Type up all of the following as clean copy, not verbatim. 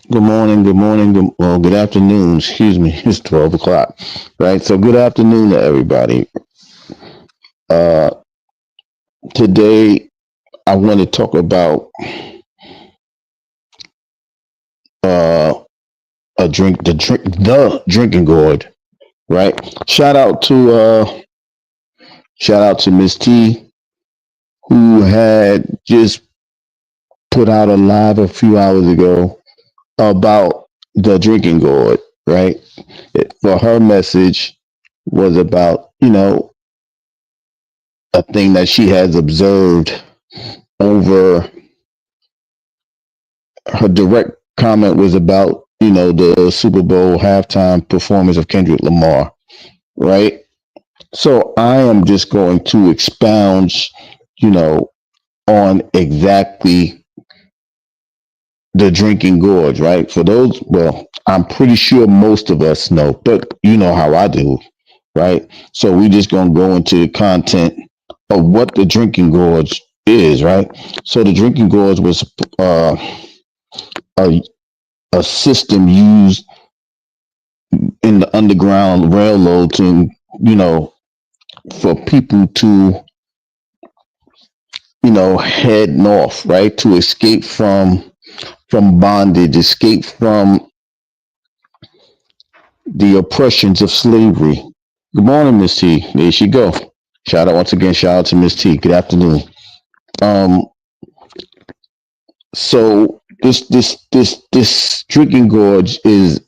Good morning, good morning, good afternoon, excuse me, it's 12 o'clock, right? So, good afternoon to everybody. Uh, Today, I want to talk about uh, the drinking gourd, right? Shout out to, uh, shout out to Miss T, who had just put out a live a few hours ago about the drinking gourd, right? For her message was about, a thing that she has observed over her direct comment was about the Super Bowl halftime performance of Kendrick Lamar, right? So I am just going to expound, you know, on exactly the drinking gorge, right? For those, well, I'm pretty sure most of us know, but you know how I do, right? So we just gonna go into the content of what the drinking gorge is, right? So the drinking gorge was a a system used in the underground railroad to, you know, for people to, head north, right, to escape from bondage, escape from the oppressions of slavery. Good morning, Miss T. There she go. Shout out once again. Shout out to Miss T. Good afternoon. Um, so this drinking gorge is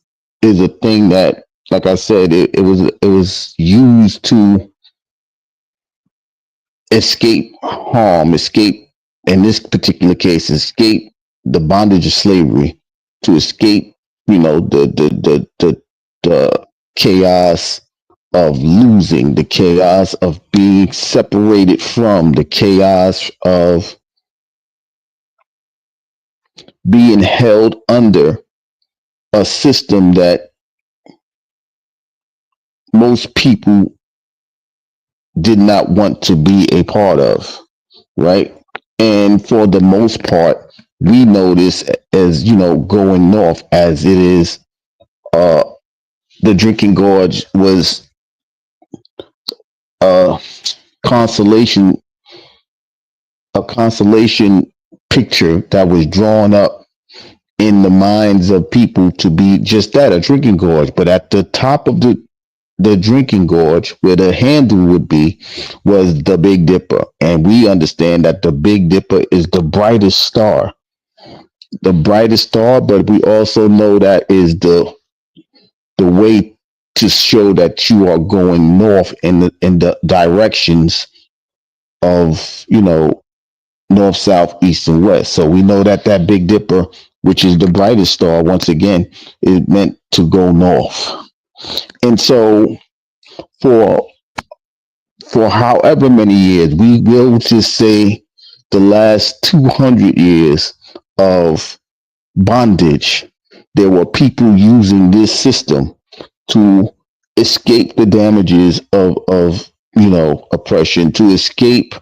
a thing that, like I said, it was used to escape harm, escape, in this particular case, escape the bondage of slavery, to escape, the chaos of losing, the chaos of being separated from, the chaos of being held under a system that most people did not want to be a part of, right? And for the most part, we know this as, going north, as it is. Uh, the drinking gorge was a consolation, a consolation picture that was drawn up in the minds of people to be just that, a drinking gorge. But at the top of the drinking gorge, where the handle would be, was the Big Dipper. And we understand that the Big Dipper is the brightest star, but we also know that is the way to show that you are going north in the directions of, north, south, east, and west. So we know that that Big Dipper, which is the brightest star, once again, is meant to go north. And so for for however many years, we will just say the last 200 years of bondage, there were people using this system to escape the damages of oppression, to escape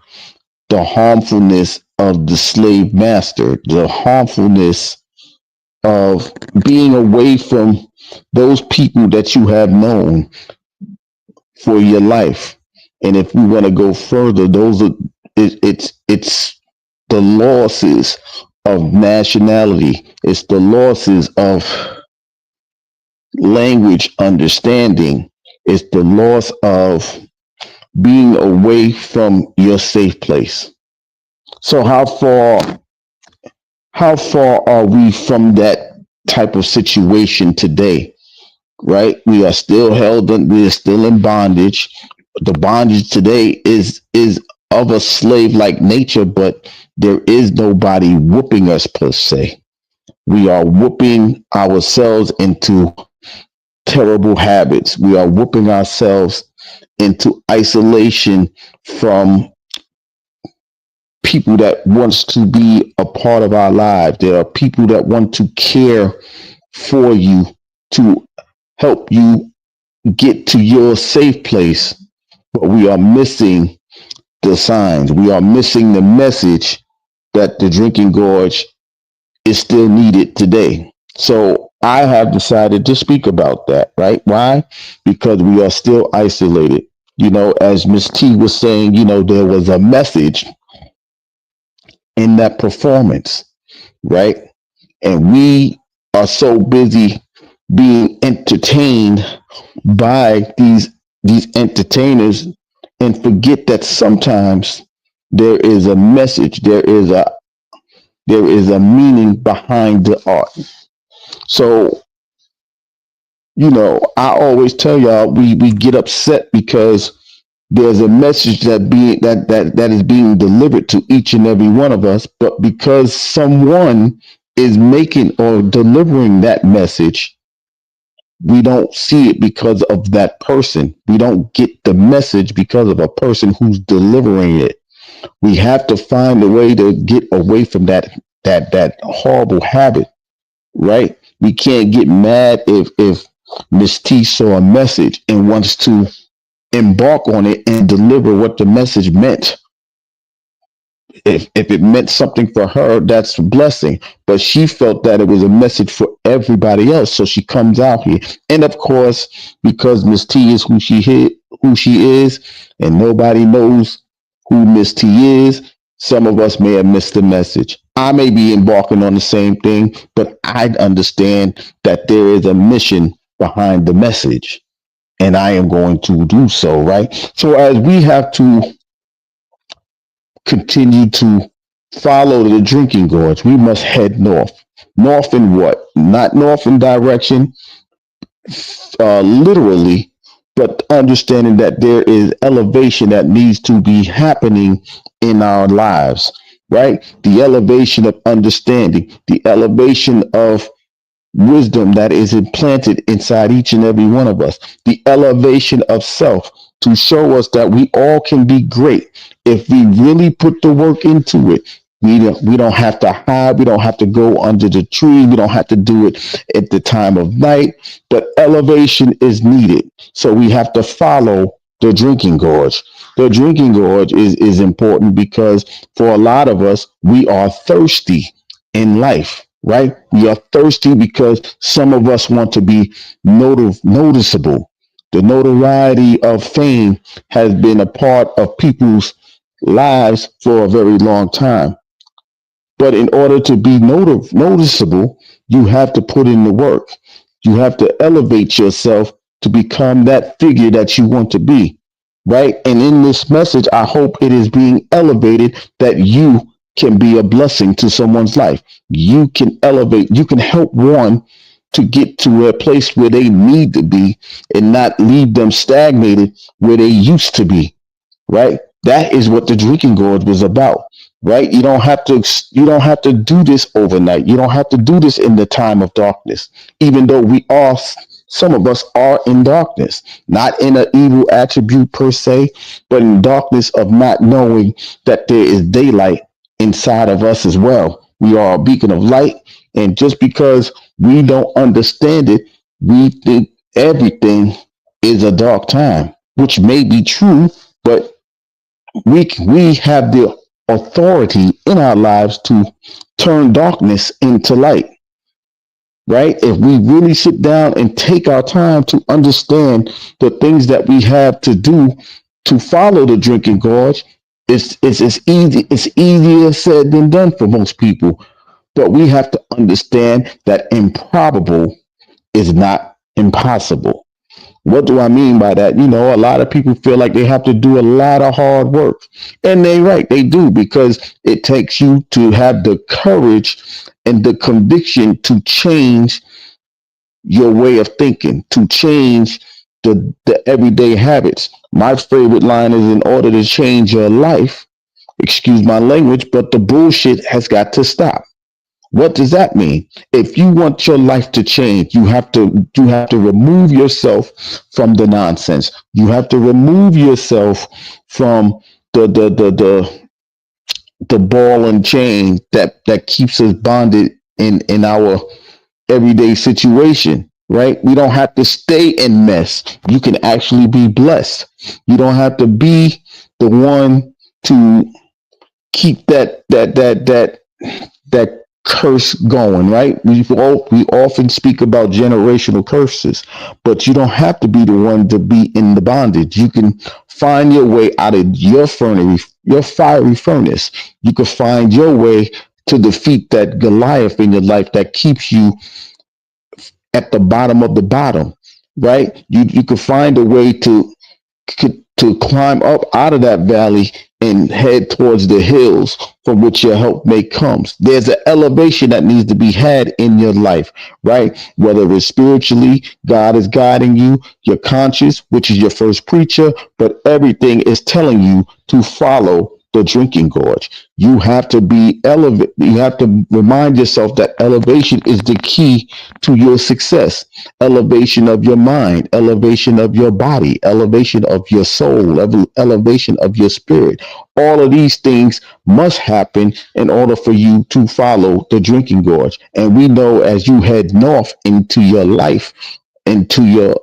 the harmfulness of the slave master, the harmfulness of being away from those people that you have known for your life. And if we want to go further, those are it's the losses of nationality. It's the losses of language understanding. It's the loss of being away from your safe place. So how far are we from that type of situation today? Right? We are still we are still in bondage. The bondage today is of a slave like nature, but there is nobody whooping us per se. We are whooping ourselves into terrible habits. We are whooping ourselves into isolation from people that wants to be a part of our lives. There are people that want to care for you, to help you get to your safe place, but we are missing the signs. We are missing the message that the drinking gorge is still needed today. So I have decided to speak about that, right? Why? Because we are still isolated. As Miss T was saying, there was a message in that performance, right? And we are so busy being entertained by these entertainers and forget that sometimes there is a message, there is a meaning behind the art. So, I always tell y'all we get upset because there's a message that is being delivered to each and every one of us, but because someone is making or delivering that message, we don't see it because of that person. We don't get the message because of a person who's delivering it. We have to find a way to get away from that horrible habit, right? We can't get mad if Miss T saw a message and wants to embark on it and deliver what the message meant. If it meant something for her, that's a blessing. But she felt that it was a message for everybody else, so she comes out here. And of course, because Miss T is who she is, and nobody knows who Miss T is, some of us may have missed the message. I may be embarking on the same thing, but I understand that there is a mission behind the message, and I am going to do so, right? So as we have to continue to follow the drinking gorge, we must head north. North in what? Not north in direction, literally, but understanding that there is elevation that needs to be happening in our lives, right? The elevation of understanding, the elevation of wisdom that is implanted inside each and every one of us, the elevation of self to show us that we all can be great if we really put the work into it. We don't have to hide. We don't have to go under the tree. We don't have to do it at the time of night. But elevation is needed. So we have to follow the drinking gorge. The drinking gorge is important because for a lot of us, we are thirsty in life, right? We are thirsty because some of us want to be noticeable. The notoriety of fame has been a part of people's lives for a very long time. But in order to be noticeable, you have to put in the work. You have to elevate yourself to become that figure that you want to be, right? And in this message, I hope it is being elevated that you can be a blessing to someone's life. You can elevate, you can help one to get to a place where they need to be and not leave them stagnated where they used to be, right? That is what the drinking gourd was about, right? You don't have to do this overnight. You don't have to do this in the time of darkness, even though some of us are in darkness, not in an evil attribute per se, but in darkness of not knowing that there is daylight inside of us as well. We are a beacon of light, and just because we don't understand it, we think everything is a dark time, which may be true, but we have the authority in our lives to turn darkness into light, right? If we really sit down and take our time to understand the things that we have to do to follow the drinking gorge, it's easier said than done for most people. But we have to understand that improbable is not impossible. What do I mean by that? A lot of people feel like they have to do a lot of hard work. And they're right, they do, because it takes you to have the courage and the conviction to change your way of thinking, to change the everyday habits. My favorite line is, in order to change your life, excuse my language, but the bullshit has got to stop. What does that mean? If you want your life to change, you have to remove yourself from the nonsense. You have to remove yourself from the ball and chain that keeps us bonded in our everyday situation. Right? We don't have to stay in mess. You can actually be blessed. You don't have to be the one to keep that curse going, right? We often speak about generational curses, but you don't have to be the one to be in the bondage. You can find your way out of your fiery furnace. You can find your way to defeat that Goliath in your life that keeps you at the bottom of the bottom, right? You can find a way to climb up out of that valley and head towards the hills from which your help may come. There's an elevation that needs to be had in your life, right? Whether it's spiritually, God is guiding you, your conscience, which is your first preacher, but everything is telling you to follow the drinking gorge. You have to be elevated. You have to remind yourself that elevation is the key to your success. Elevation of your mind, elevation of your body, elevation of your soul, elevation of your spirit. All of these things must happen in order for you to follow the drinking gorge. And we know as you head north into your life, into your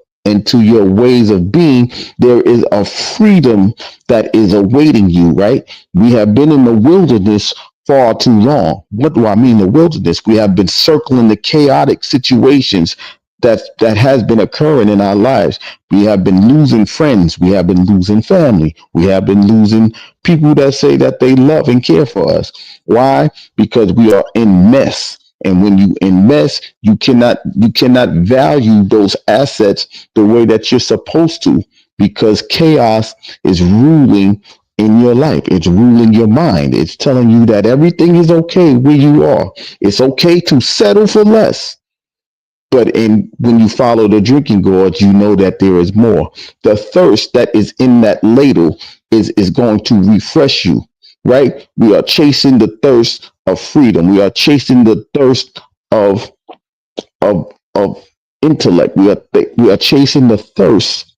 ways of being, there is a freedom that is awaiting you, right? We have been in the wilderness far too long. What do I mean the wilderness? We have been circling the chaotic situations that has been occurring in our lives. We have been losing friends. We have been losing family. We have been losing people that say that they love and care for us. Why? Because we are in mess. And when you in mess, you cannot value those assets the way that you're supposed to, because chaos is ruling in your life. It's ruling your mind. It's telling you that everything is okay where you are. It's okay to settle for less. But when you follow the drinking gourd, you know that there is more. The thirst that is in that ladle is going to refresh you, right? We are chasing the thirst of freedom. We are chasing the thirst of of intellect. We are chasing the thirst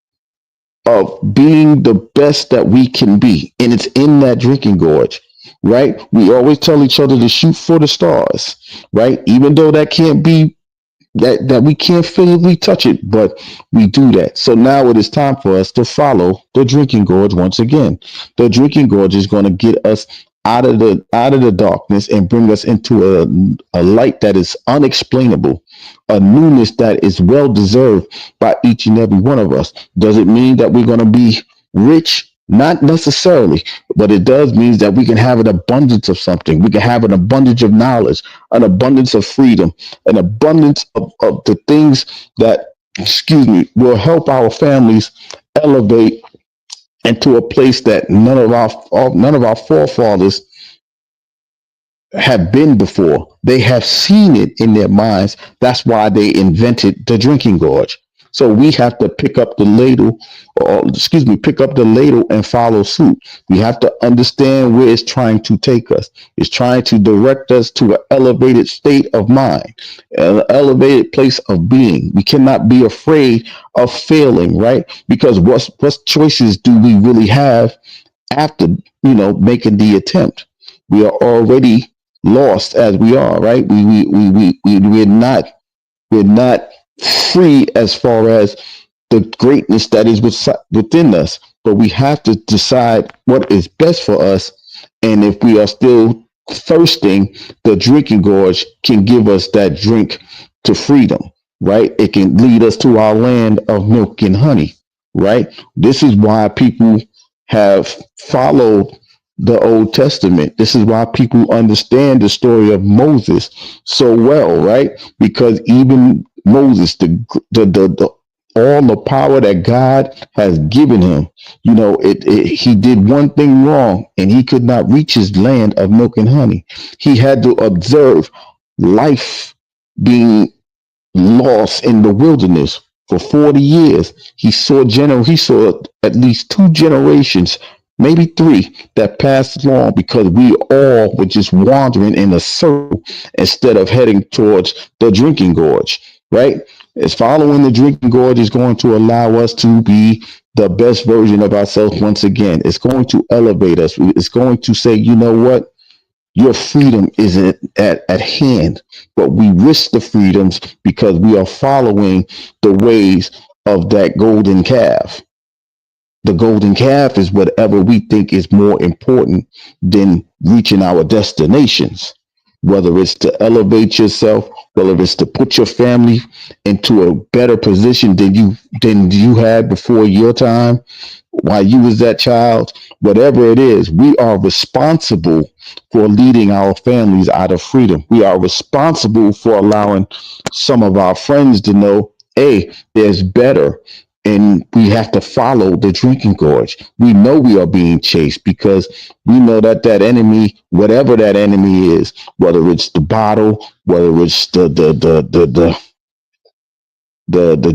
of being the best that we can be, and it's in that drinking gorge. Right? We always tell each other to shoot for the stars, right? Even though that can't be that we can't physically touch it, but we do that. So now it is time for us to follow the drinking gorge once again. The drinking gorge is going to get us out of the darkness and bring us into a light that is unexplainable, a newness that is well deserved by each and every one of us. Does it mean that we're going to be rich? Not necessarily, but it does mean that we can have an abundance of something. We can have an abundance of knowledge, an abundance of freedom, an abundance of the things that, excuse me, will help our families elevate into a place that none of our forefathers have been before. They have seen it in their minds. That's why they invented the drinking gorge. So we have to pick up the ladle, or excuse me, pick up the ladle and follow suit. We have to understand where it's trying to take us. It's trying to direct us to an elevated state of mind, an elevated place of being. We cannot be afraid of failing, right? Because what choices do we really have after making the attempt? We are already lost as we are, right? We're not free as far as the greatness that is within us, but we have to decide what is best for us. And if we are still thirsting, the drinking gorge can give us that drink to freedom, right? It can lead us to our land of milk and honey, right? This is why people have followed the Old Testament. This is why people understand the story of Moses so well, right? Because even Moses, the all the power that God has given him, he did one thing wrong and he could not reach his land of milk and honey. He had to observe life being lost in the wilderness for 40 years. He saw at least two generations, maybe three, that passed along because we all were just wandering in a circle instead of heading towards the drinking gorge, right? As following the drinking gorge is going to allow us to be the best version of ourselves once again. It's going to elevate us. It's going to say, you know what? Your freedom is at hand, but we risk the freedoms because we are following the ways of that golden calf. The golden calf is whatever we think is more important than reaching our destinations. whether it's to elevate yourself, whether it's to put your family into a better position than you had before your time, while you was that child, whatever it is, we are responsible for leading our families out of freedom. We are responsible for allowing some of our friends to know, hey, there's better. And we have to follow the drinking gorge. We know we are being chased because we know that that enemy, whatever that enemy is, whether it's the bottle, whether it's the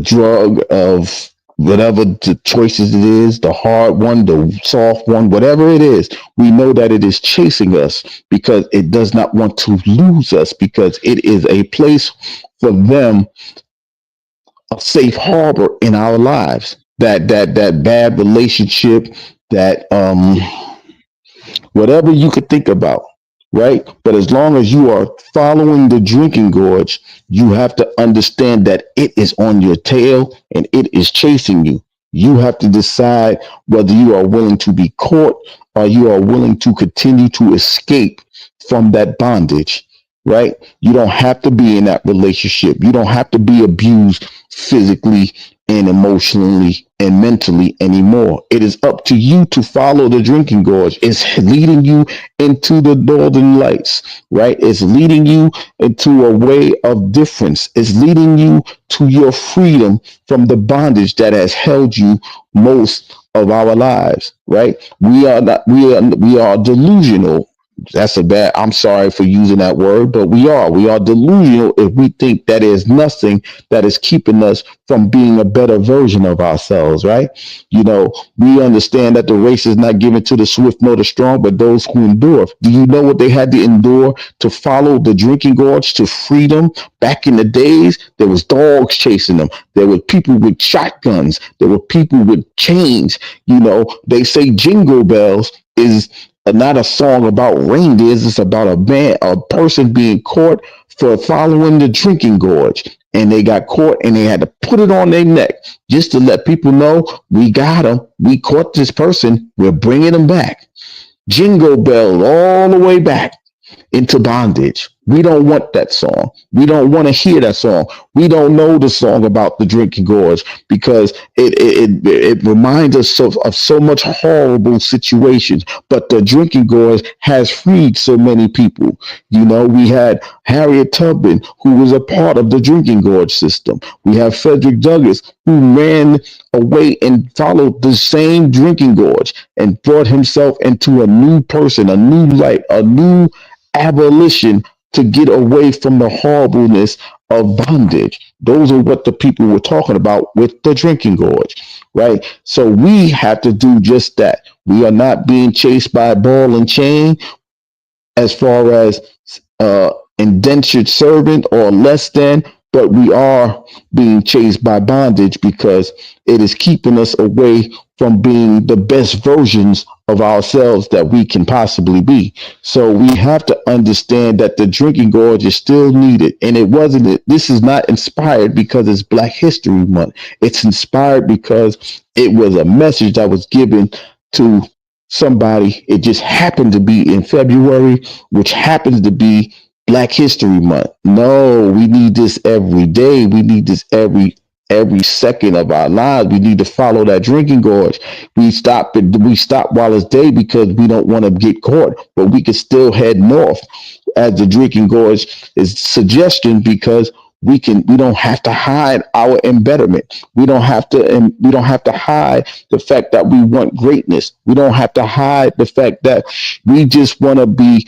drug of whatever the choices it is, the hard one, the soft one, whatever it is, we know that it is chasing us because it does not want to lose us because it is a place for them, a safe harbor in our lives. That bad relationship, that whatever you could think about, right? But as long as you are following the drinking gorge, you have to understand that it is on your tail and it is chasing you. You have to decide whether you are willing to be caught or you are willing to continue to escape from that bondage, right? You don't have to be in that relationship. You don't have to be abused physically and emotionally and mentally anymore. It is up to you to follow the drinking gorge. It's leading you into the northern lights, right? It's leading you into a way of difference. It's leading you to your freedom from the bondage that has held you most of our lives, right? We are delusional. That's a bad, I'm sorry for using that word, but we are delusional if we think that is nothing that is keeping us from being a better version of ourselves, right? We understand that the race is not given to the swift nor the strong, but those who endure. Do you know what they had to endure to follow the drinking gorge to freedom? Back in the days, there was dogs chasing them. There were people with shotguns. There were people with chains. They say jingle bells is not a song about reindeers. It's about a person being caught for following the drinking gorge. And they got caught and they had to put it on their neck just to let people know we got them. We caught this person. We're bringing them back. Jingle bells all the way back into bondage. We don't want that song. We don't want to hear that song. We don't know the song about the drinking gorge because it reminds us of so much horrible situations. But the drinking gorge has freed so many people. We had Harriet Tubman, who was a part of the drinking gorge system. We have Frederick Douglass, who ran away and followed the same drinking gorge and brought himself into a new person, a new light, a new abolition to get away from the horribleness of bondage. Those are what the people were talking about with the drinking gorge, right? So we have to do just that. We are not being chased by a ball and chain as far as indentured servant or less than, but we are being chased by bondage because it is keeping us away from being the best versions of ourselves that we can possibly be. So we have to understand that the drinking gorge is still needed. And this is not inspired because it's Black History Month. It's inspired because it was a message that was given to somebody. It just happened to be in February, which happens to be Black History Month. No, we need this every day. We need this every second of our lives. We need to follow that drinking gorge. We stop while it's day because we don't want to get caught, but we can still head north as the drinking gorge is suggestion because we don't have to hide our embetterment. We don't have to hide the fact that we want greatness. We don't have to hide the fact that we just want to be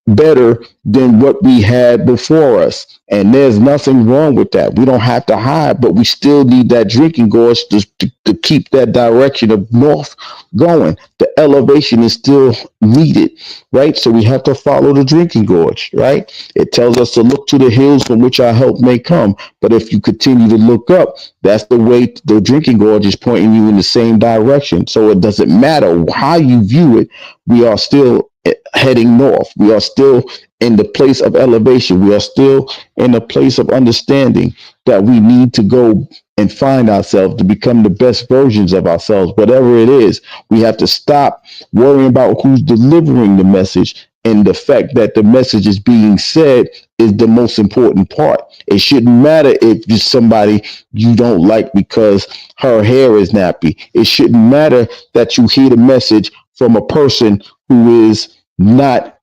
better than what we had before us. And there's nothing wrong with that. We don't have to hide, but we still need that drinking gorge to keep that direction of north going. The elevation is still needed, right? So we have to follow the drinking gorge, right? It tells us to look to the hills from which our help may come. But if you continue to look up, that's the way the drinking gorge is pointing you in the same direction. So it doesn't matter how you view it, we are still heading north. We are still in the place of elevation. We are still in a place of understanding that we need to go and find ourselves to become the best versions of ourselves. Whatever it is, we have to stop worrying about who's delivering the message And the fact that the message is being said is the most important part. It shouldn't matter if it's somebody you don't like because her hair is nappy. It shouldn't matter that you hear the message from a person who is not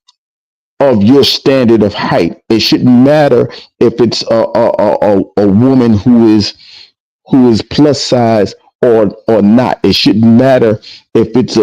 of your standard of height. It shouldn't matter if it's a woman who is plus size or not. It shouldn't matter if it's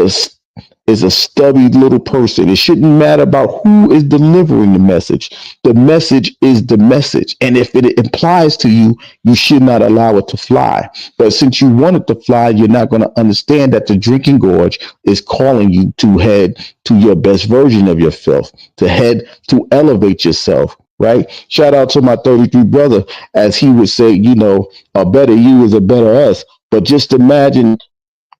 a stubby little person. It shouldn't matter about who is delivering the message. The message is the message. And if it implies to you, you should not allow it to fly. But since you want it to fly, you're not going to understand that the drinking gorge is calling you to head to your best version of yourself, to head to elevate yourself. Right. Shout out to my 33 brother, as he would say, a better you is a better us. But just imagine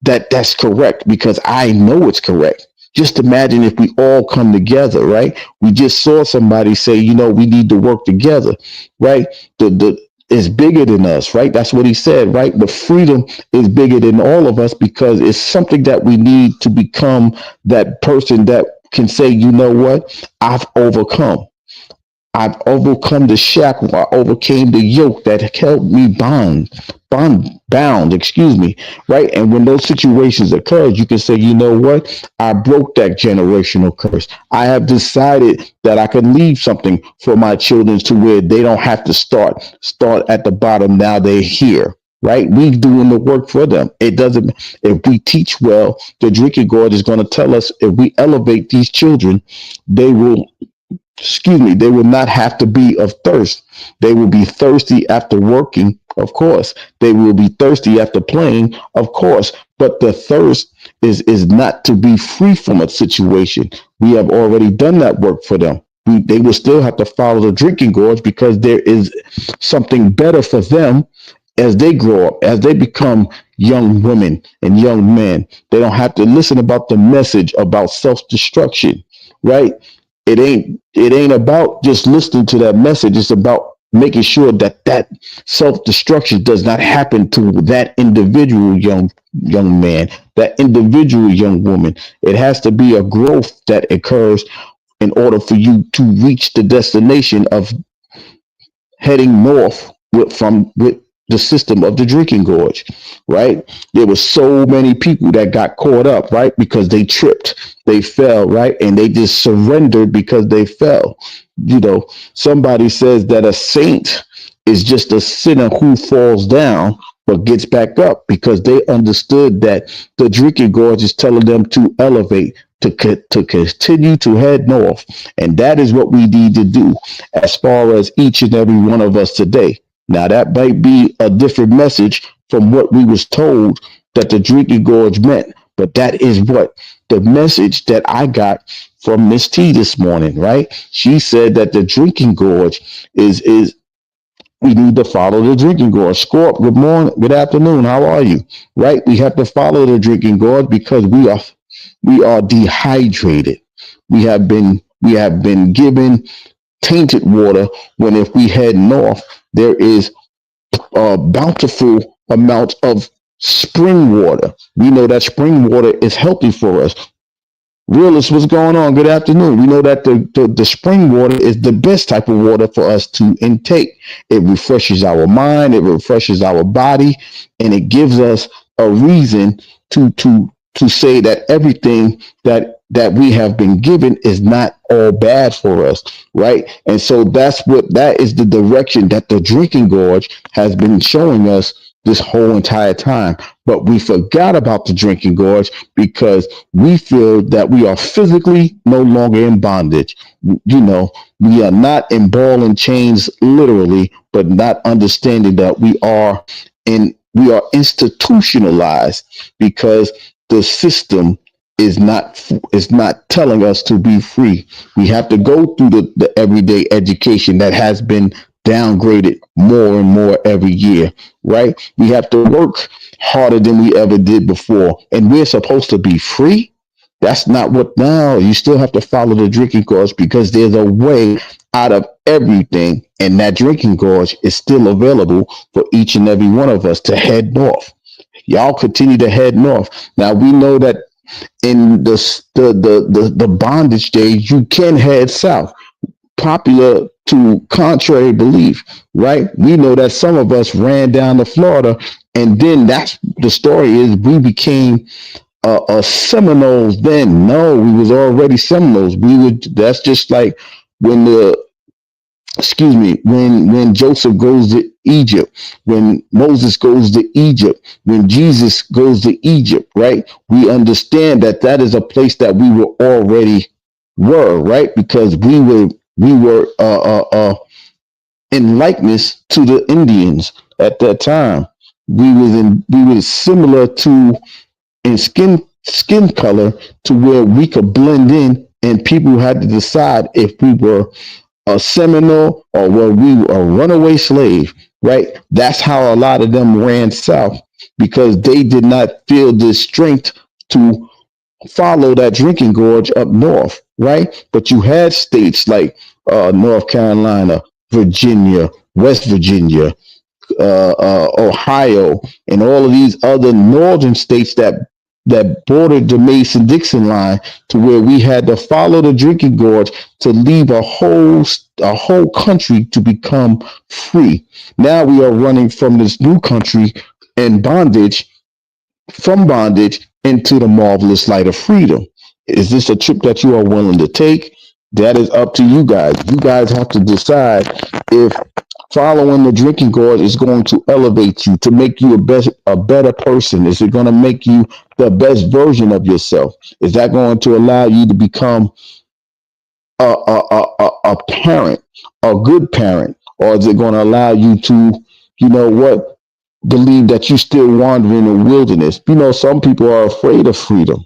that that's correct because I know it's correct. Just imagine if we all come together, right? We just saw somebody say, we need to work together, right? The is bigger than us, right? That's what he said, right? The freedom is bigger than all of us because it's something that we need to become that person that can say, you know what? I've overcome. I've overcome the shackle. I overcame the yoke that held me bound, excuse me, right? And when those situations occur, you can say, you know what? I broke that generational curse. I have decided that I can leave something for my children to where they don't have to start at the bottom. Now they're here. Right, we doing the work for them. It doesn't. If we teach well, the drinking God is going to tell us if we elevate these children, they will they will not have to be of thirst. They will be thirsty after working, of course. They will be thirsty after playing, of course. But the thirst is not to be free from a situation. We have already done that work for them. They will still have to follow the drinking gorge because there is something better for them as they grow up, as they become young women and young men. They don't have to listen about the message about self-destruction, right? It ain't about just listening to that message. It's about making sure that self-destruction does not happen to that individual young man, that individual young woman. It has to be a growth that occurs in order for you to reach the destination of heading north with the system of the drinking gorge, right? There were so many people that got caught up, right? Because they tripped, they fell, right? And they just surrendered because they fell. Somebody says that a saint is just a sinner who falls down but gets back up because they understood that the drinking gorge is telling them to elevate, to continue to head north. And that is what we need to do as far as each and every one of us today. Now, that might be a different message from what we was told that the drinking gorge meant, but that is what the message that I got from Miss T this morning, right? She said that the drinking gorge is we need to follow the drinking gorge. Scorp, good morning, good afternoon. How are you? Right? We have to follow the drinking gorge because we are dehydrated. We have been given tainted water when if we head north, there is a bountiful amount of spring water. We know that spring water is healthy for us. Realist, what's going on? Good afternoon. We know that the spring water is the best type of water for us to intake. It refreshes our mind, it refreshes our body, and it gives us a reason to say that everything that we have been given is not all bad for us, right? And so that is the direction that the drinking gorge has been showing us this whole entire time. But we forgot about the drinking gorge because we feel that we are physically no longer in bondage. We are not in ball and chains literally, but not understanding that we are institutionalized because the system is not telling us to be free. We have to go through the everyday education that has been downgraded more and more every year, right? We have to work harder than we ever did before, and we're supposed to be free. That's not what. Now you still have to follow the drinking gorge because there's a way out of everything, and that drinking gorge is still available for each and every one of us to head north. Y'all continue to head north. Now we know that In the bondage days, you can head south, popular to contrary belief, right? We know that some of us ran down to Florida, and then that's the story is we became Seminoles. Then no, we was already Seminoles. We would. That's just like when the when Joseph goes to Egypt, when Moses goes to Egypt, when Jesus goes to Egypt, right? We understand that that is a place that we were already were, right? Because we were in likeness to the Indians at that time. We was similar to in skin color to where we could blend in, and people had to decide if we were a Seminole or were we a runaway slave, right? That's how a lot of them ran south because they did not feel the strength to follow that drinking gorge up north, right? But you had states like North Carolina, Virginia, West Virginia, Ohio, and all of these other northern states that bordered the Mason Dixon line, to where we had to follow the drinking gorge to leave a whole country to become free. Now we are running from this new country and bondage from bondage into the marvelous light of freedom. Is this a trip that you are willing to take? That is up to you guys. You guys have to decide if following the drinking gorge is going to elevate you to make you a better person. Is it going to make you the best version of yourself? Is that going to allow you to become a parent, a good parent, or is it going to allow you to, you know what, believe that you still wandering in the wilderness? You know, some people are afraid of freedom.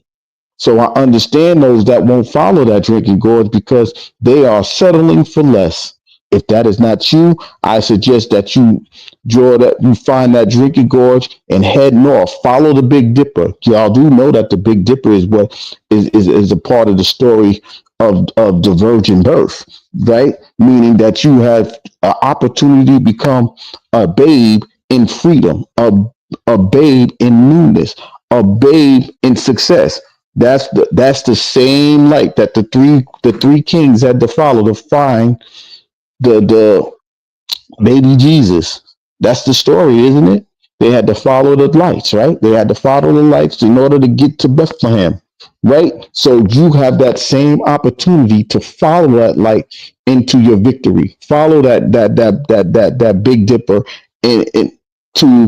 So I understand those that won't follow that drinking gorge because they are settling for less. If that is not you, I suggest that you find that drinking gorge and head north. Follow the Big Dipper. Y'all do know that the Big Dipper is what is a part of the story of the virgin birth, right? Meaning that you have an opportunity to become a babe in freedom, a babe in newness, a babe in success. That's the same light that the three kings had to follow to find the baby Jesus. That's the story, isn't it? They had to follow the lights, right? They had to follow the lights in order to get to Bethlehem, right? So you have that same opportunity to follow that light into your victory. Follow that Big Dipper and to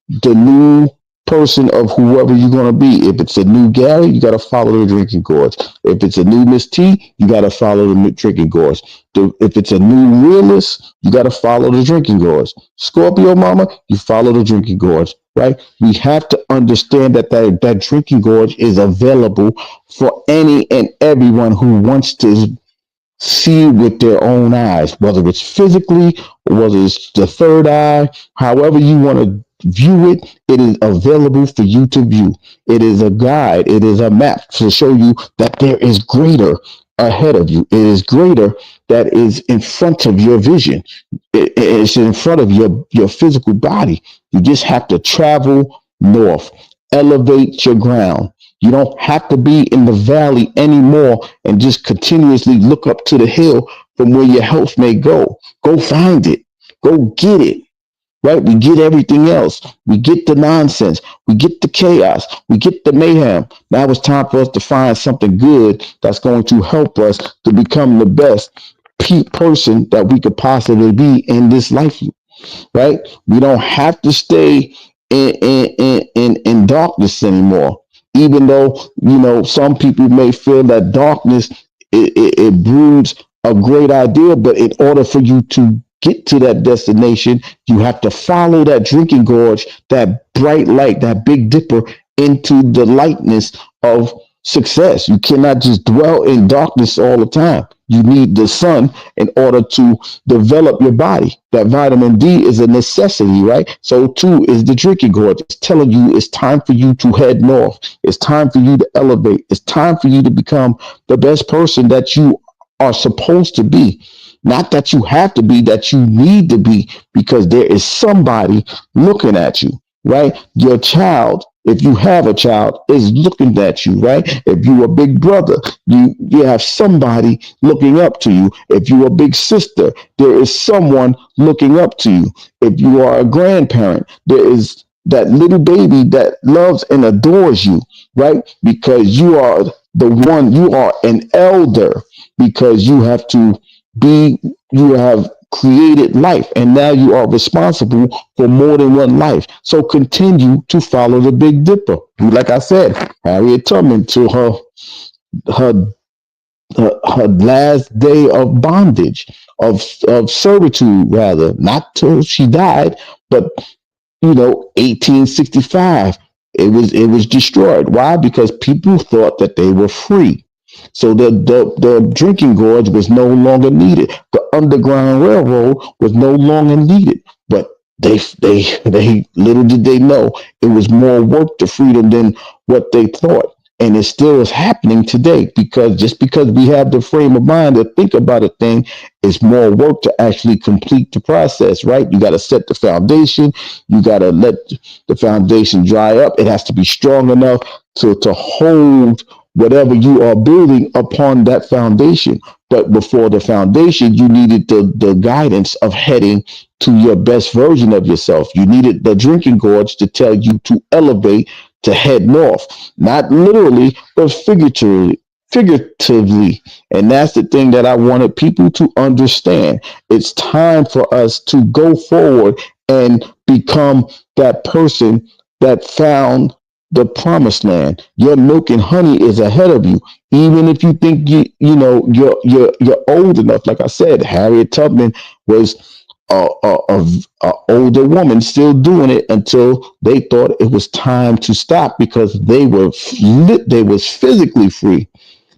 the new person of whoever you're going to be. If it's a new Gary, you got to follow the drinking gorge. If it's a new Miss T, you got to follow the drinking gorge. If it's a new realist, you got to follow the drinking gorge. Scorpio mama, you follow the drinking gorge, right? We have to understand that drinking gorge is available for any and everyone who wants to see with their own eyes, whether it's physically, whether it's the third eye, however you want to view it, it is available for you to view. It is a guide, it is a map to show you that there is greater ahead of you. It is greater that is in front of your vision. It's in front of your physical body. You just have to travel north, elevate your ground. You don't have to be in the valley anymore and just continuously look up to the hill from where your health may go. Go find it. Go get it. Right? We get everything else. We get the nonsense. We get the chaos. We get the mayhem. Now it's time for us to find something good that's going to help us to become the best person that we could possibly be in this life, right? We don't have to stay in darkness anymore. Even though, some people may feel that darkness it broods a great idea, but in order for you to get to that destination, you have to follow that drinking gorge, that bright light, that Big Dipper into the lightness of success. You cannot just dwell in darkness all the time. You need the sun in order to develop your body. That vitamin D is a necessity, right? So too is the drinking gorge. It's telling you it's time for you to head north. It's time for you to elevate. It's time for you to become the best person that you are supposed to be. Not that you have to be, that you need to be, because there is somebody looking at you, right? Your child if you have a child, is looking at you, right? If you a big brother, you have somebody looking up to you. If you a big sister, there is someone looking up to you. If you are a grandparent, there is that little baby that loves and adores you, right? Because you are the one, you are an elder because you have to be, you have created life and now you are responsible for more than one life. So continue to follow the Big Dipper. Like I said, Harriet Tubman to her her last day of bondage, of servitude rather, not till she died, but 1865, it was destroyed. Why? Because people thought that they were free. So the drinking gorge was no longer needed. The Underground Railroad was no longer needed. But they little did they know it was more work to freedom than what they thought. And it still is happening today because just because we have the frame of mind to think about a thing, it's more work to actually complete the process, right? You got to set the foundation. You got to let the foundation dry up. It has to be strong enough to hold whatever you are building upon that foundation. But before the foundation, you needed the guidance of heading to your best version of yourself. You needed the drinking gorge to tell you to elevate, to head north, not literally, but figuratively. Figuratively. And that's the thing that I wanted people to understand. It's time for us to go forward and become that person that found the promised land. Your milk and honey is ahead of you. Even if you think you're old enough. Like I said, Harriet Tubman was a older woman still doing it until they thought it was time to stop because they was physically free,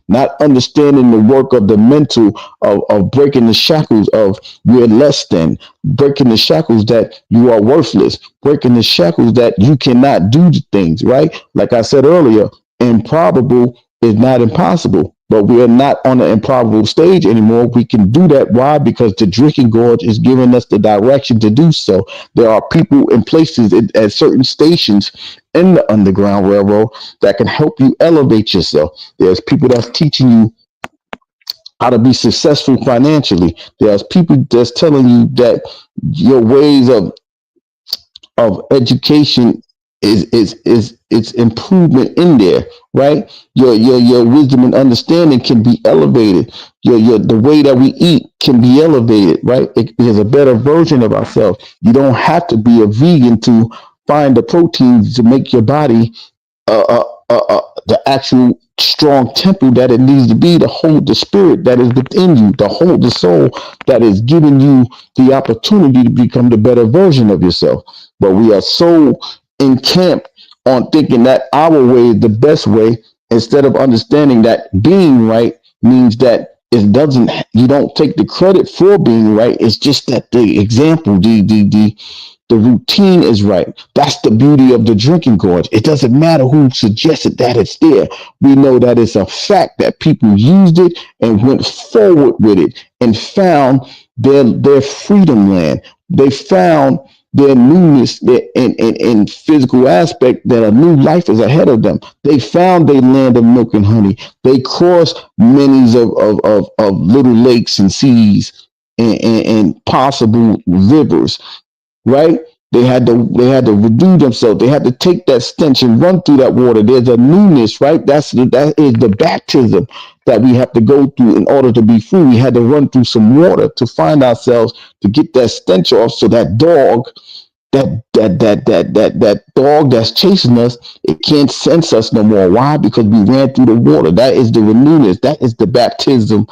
not understanding the work of the mental, of breaking the shackles of you're less than, breaking the shackles that you are worthless, breaking the shackles that you cannot do the things, right? Like I said earlier, improbable is not impossible. But we are not on the improbable stage anymore. We can do that. Why? Because the drinking gorge is giving us the direction to do so. There are people in places at certain stations in the Underground Railroad that can help you elevate yourself. There's people that's teaching you how to be successful financially. There's people that's telling you that your ways of education is it's improvement in there, right? Your wisdom and understanding can be elevated. Your the way that we eat can be elevated, right? It is a better version of ourselves. You don't have to be a vegan to find the proteins to make your body the actual strong temple that it needs to be to hold the spirit that is within you, to hold the soul that is giving you the opportunity to become the better version of yourself. But we are so encamped on thinking that our way is the best way instead of understanding that being right means that it doesn't, you don't take the credit for being right. It's just that the example, the routine is right. That's the beauty of the drinking gorge. It doesn't matter who suggested that it's there. We know that it's a fact that people used it and went forward with it and found their freedom land. They found their newness in physical aspect that a new life is ahead of them. They found their land of milk and honey. They crossed many of little lakes and seas and possible rivers, right? They had to renew themselves. They had to take that stench and run through that water. There's a newness, right? That is the baptism that we have to go through in order to be free. We had to run through some water to find ourselves to get that stench off. So that dog, that dog that's chasing us, it can't sense us no more. Why? Because we ran through the water. That is the newness. That is the baptism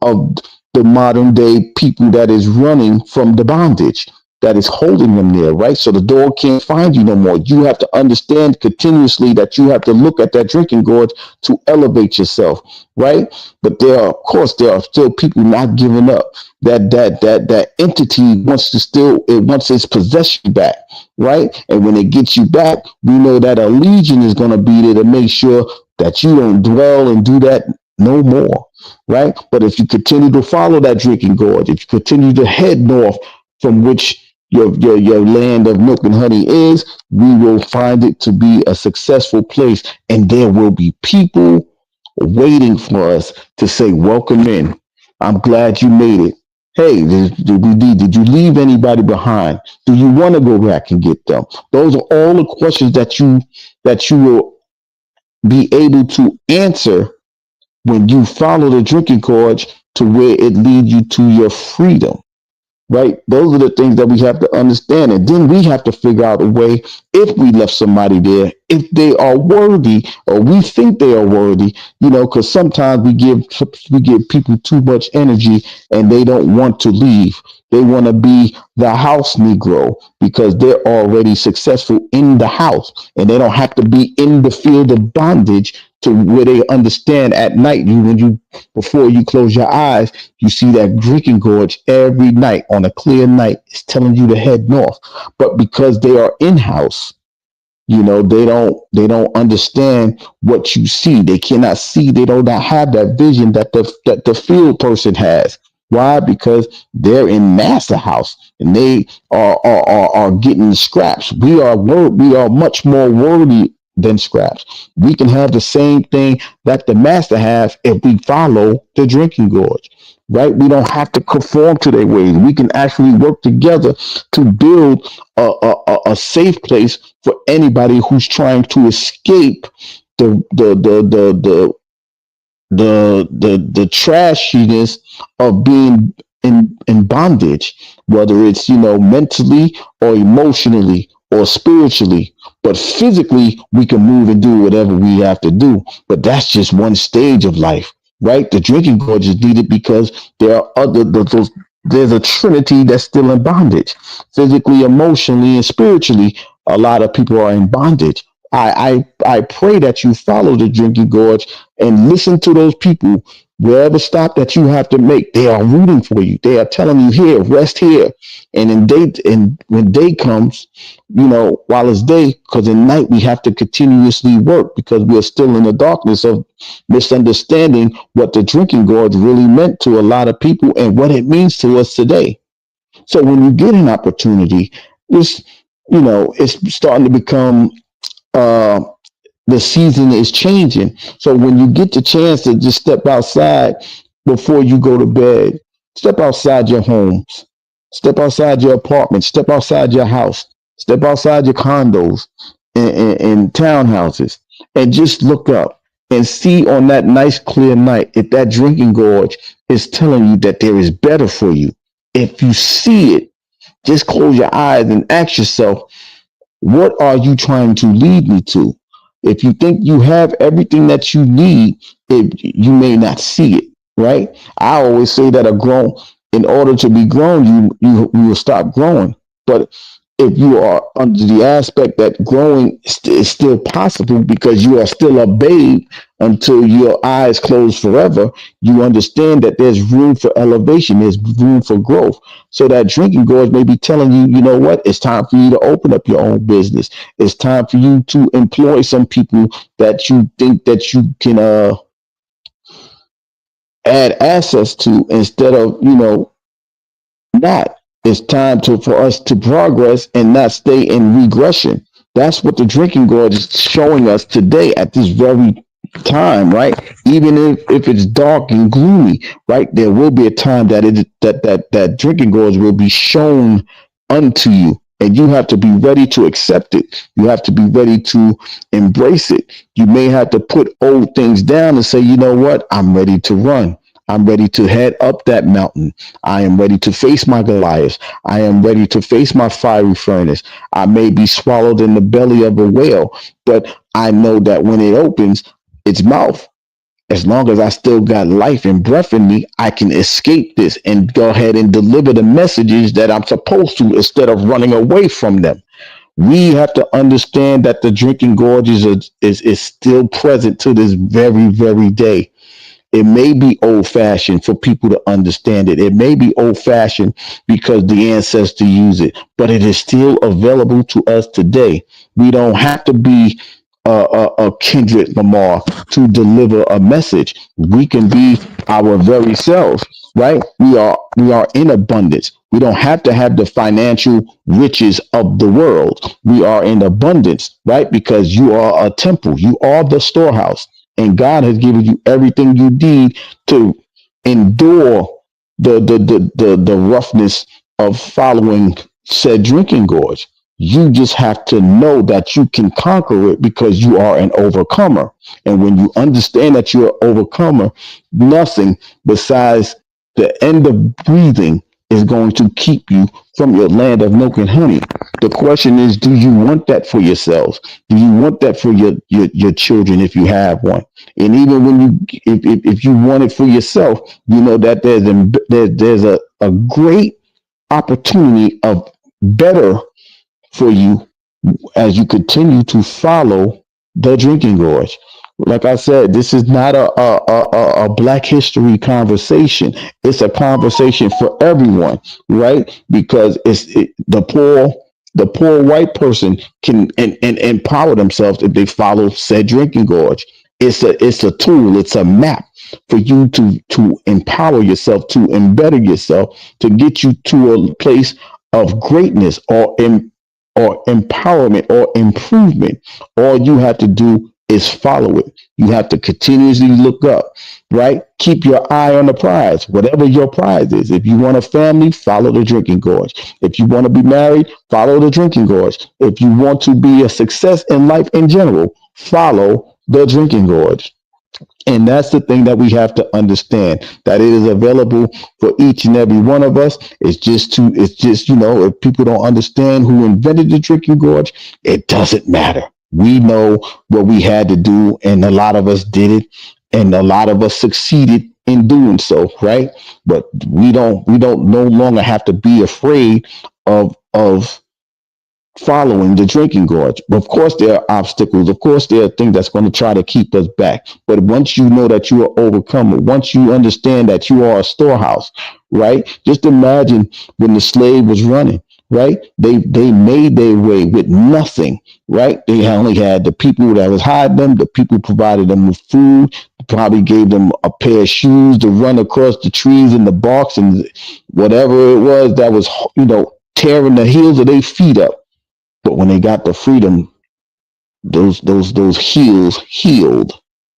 of the modern day people that is running from the bondage that is holding them there, right? So the dog can't find you no more. You have to understand continuously that you have to look at that drinking gourd to elevate yourself, right? But there are still people not giving up. That entity wants to still, it wants its possession back, right? And when it gets you back, we know that a legion is going to be there to make sure that you don't dwell and do that no more, right? But if you continue to follow that drinking gorge, if you continue to head north from which your land of milk and honey is, we will find it to be a successful place, and there will be people waiting for us to say, "Welcome in. I'm glad you made it. Hey, did you leave anybody behind? Do you want to go back and get them?" Those are all the questions that you will be able to answer when you follow the drinking gorge to where it leads you to your freedom, right? Those are the things that we have to understand. And then we have to figure out a way, if we left somebody there, if they are worthy or we think they are worthy, because sometimes we give people too much energy and they don't want to leave. They want to be the house Negro because they're already successful in the house and they don't have to be in the field of bondage to where they understand at night. Before you close your eyes, you see that drinking gorge every night on a clear night. It's telling you to head north. But because they are in house, they don't understand what you see. They cannot see. They do not have that vision that the field person has. Why? Because they're in master house and they are getting scraps. We are much more worthy than scraps. We can have the same thing that the master has if we follow the drinking gorge. Right? We don't have to conform to their ways. We can actually work together to build a safe place for anybody who's trying to escape the the the the the the trashiness of being in bondage, whether it's mentally or emotionally or spiritually. But physically, we can move and do whatever we have to do. But that's just one stage of life, right? The drinking gorge is needed because there are those. There's a trinity that's still in bondage, physically, emotionally, and spiritually. A lot of people are in bondage. I pray that you follow the drinking gorge and listen to those people. Wherever stop that you have to make, they are rooting for you. They are telling you, here, rest here. And when day comes, while it's day, because in night we have to continuously work because we are still in the darkness of misunderstanding what the drinking gorge really meant to a lot of people and what it means to us today. So when you get an opportunity, this, it's starting to become uh the season is changing. So when you get the chance to just step outside before you go to bed, step outside your homes, step outside your apartment, step outside your house, step outside your condos and townhouses, and just look up and see on that nice clear night if that drinking gorge is telling you that there is better for you. If you see it, just close your eyes and ask yourself, what are you trying to lead me to? If you think you have everything that you need, you may not see it, right? I always say that in order to be grown, you will stop growing. But if you are under the aspect that growing is still possible because you are still a babe until your eyes close forever, you understand that there's room for elevation, there's room for growth. So that drinking gorge may be telling you, you know what, it's time for you to open up your own business. It's time for you to employ some people that you think that you can add assets to instead of, not. It's time for us to progress and not stay in regression. That's what the drinking gorge is showing us today at this very time, right? Even if it's dark and gloomy, right? There will be a time that drinking gorge will be shown unto you. And you have to be ready to accept it. You have to be ready to embrace it. You may have to put old things down and say, you know what? I'm ready to run. I'm ready to head up that mountain. I am ready to face my Goliath. I am ready to face my fiery furnace. I may be swallowed in the belly of a whale, but I know that when it opens its mouth, as long as I still got life and breath in me, I can escape this and go ahead and deliver the messages that I'm supposed to instead of running away from them. We have to understand that the drinking gorge is still present to this very, very day. It may be old fashioned for people to understand it. It may be old fashioned because the ancestors use it, but it is still available to us today. We don't have to be a Kendrick Lamar to deliver a message. We can be our very selves, right? We are in abundance. We don't have to have the financial riches of the world. We are in abundance, right? Because you are a temple. You are the storehouse, and God has given you everything you need to endure the roughness of following said drinking gorge. You just have to know that you can conquer it because you are an overcomer. And when you understand that you're an overcomer, nothing besides the end of breathing is going to keep you from your land of milk and honey. The question is, do you want that for yourselves? Do you want that for your children if you have one? And even when if you want it for yourself, you know that there's a great opportunity of better for you as you continue to follow the drinking gorge. Like I said, this is not a Black history conversation. It's a conversation for everyone, right? Because the poor white person can and empower themselves if they follow said drinking gorge. It's a tool. It's a map for you to empower yourself, to embetter yourself, to get you to a place of greatness or empowerment or improvement. All you have to do is follow it. You have to continuously look up, right? Keep your eye on the prize, whatever your prize is. If you want a family, follow the drinking gorge. If you want to be married, follow the drinking gorge. If you want to be a success in life in general, follow the drinking gorge. And that's the thing that we have to understand, that it is available for each and every one of us. It's just, if people don't understand who invented the drinking gorge, it doesn't matter. We know what we had to do, and a lot of us did it, and a lot of us succeeded in doing so, right? But we don't no longer have to be afraid of following the drinking gorge. Of course, there are obstacles. Of course, there are things that's going to try to keep us back. But once you know that you are overcomer, once you understand that you are a storehouse, right? Just imagine when the slave was running, right? They made their way with nothing, right? They only had the people that was hiding them. The people provided them with food. Probably gave them a pair of shoes to run across the trees and the barks and whatever it was that was, tearing the heels of their feet up. But when they got the freedom, those heels healed.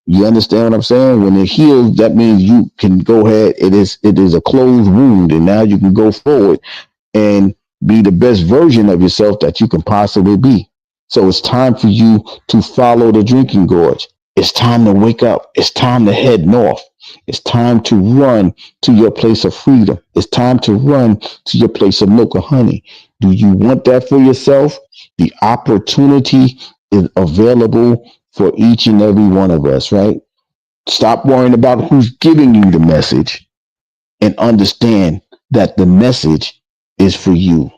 You understand what I'm saying? When it heals, that means you can go ahead. It is a closed wound, and now you can go forward and be the best version of yourself that you can possibly be. So it's time for you to follow the drinking gorge. It's time to wake up. It's time to head north. It's time to run to your place of freedom. It's time to run to your place of milk or honey. Do you want that for yourself? The opportunity is available for each and every one of us, right? Stop worrying about who's giving you the message and understand that the message is for you.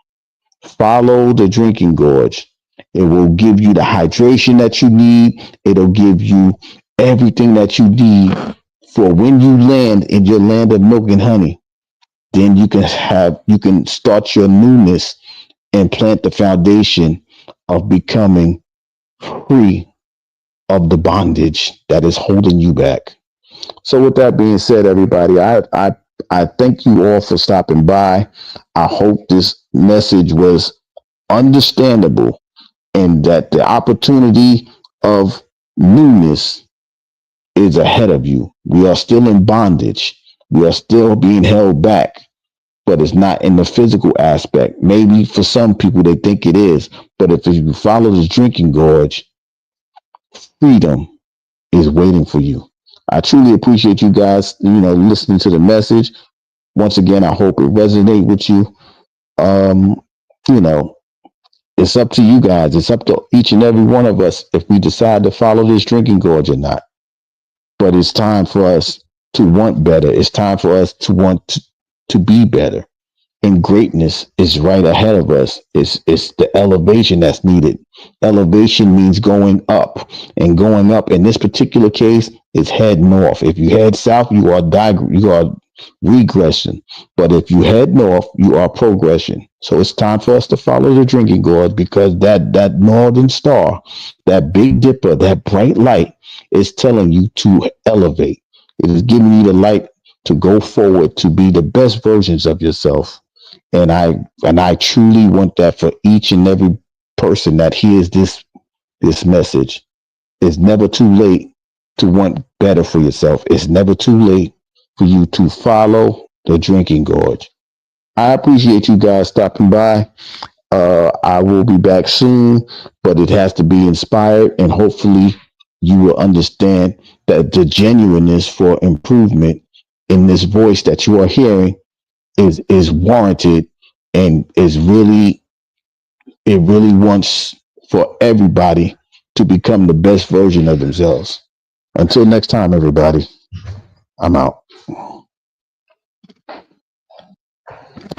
Follow the drinking gorge. It will give you the hydration that you need. It'll give you everything that you need for when you land in your land of milk and honey. Then you can start your newness and plant the foundation of becoming free of the bondage that is holding you back. So with that being said, everybody, I thank you all for stopping by. I hope this message was understandable and that the opportunity of newness is ahead of you. We are still in bondage. We are still being held back, but it's not in the physical aspect. Maybe for some people they think it is, but if you follow the drinking gorge, freedom is waiting for you. I truly appreciate you guys, listening to the message. Once again, I hope it resonates with you. Um, you know, it's up to you guys. It's up to each and every one of us if we decide to follow this drinking gorge or not. But it's time for us to want better. It's time for us to want to be better. And greatness is right ahead of us. It's the elevation that's needed. Elevation means going up, and going up in this particular case is head north. If you head south, you are regression. But if you head north, you are progression. So it's time for us to follow the drinking gourd because that northern star, that big dipper, that bright light is telling you to elevate. It is giving you the light to go forward to be the best versions of yourself. And I truly want that for each and every person that hears this message. It's never too late to want better for yourself. It's never too late for you to follow the drinking gorge. I appreciate you guys stopping by. I will be back soon, but it has to be inspired, and hopefully, you will understand that the genuineness for improvement in this voice that you are hearing is warranted and is really it really wants for everybody to become the best version of themselves. Until next time, everybody, I'm out.